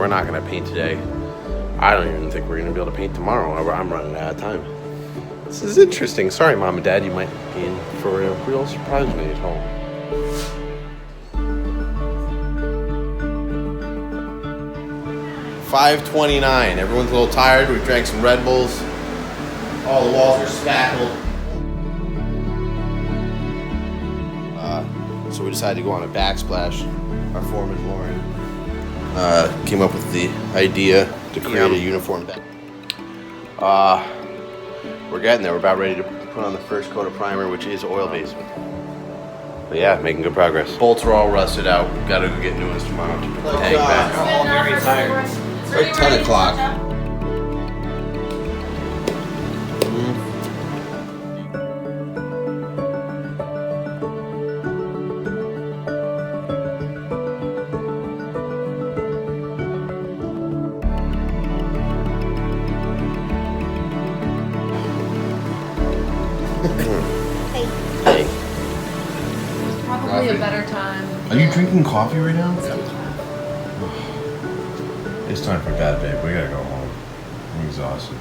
we're not gonna paint today. I don't even think we're gonna be able to paint tomorrow. I'm running out of time. This is interesting. Sorry, Mom and Dad, you might be in for a real surprise when you get home. 5:29. Everyone's a little tired. We drank some Red Bulls. All the walls are spackled. So we decided to go on a backsplash. Our foreman, Lauren, came up with the idea to create a uniform back. We're getting there. We're about ready to put on the first coat of primer, which is oil-based. But yeah, making good progress. Bolts are all rusted out. Gotta go get new ones tomorrow to put the tank back. We're all very tired. It's like 10 o'clock. Hey. Probably a better time. Are you drinking coffee right now? It's time for bed, babe. We gotta go home. I'm exhausted.